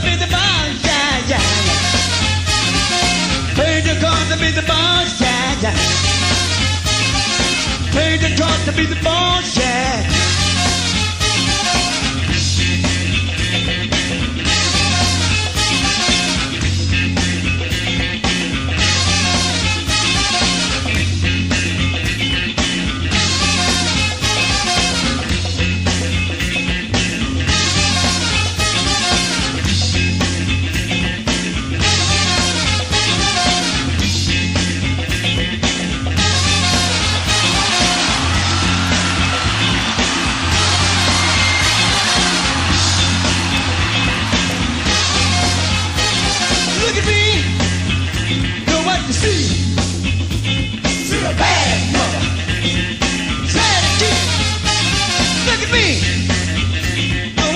be the boss, yeah, yeah. Pay the cost to be the boss, yeah, yeah. Pay the cost to be the boss, yeah.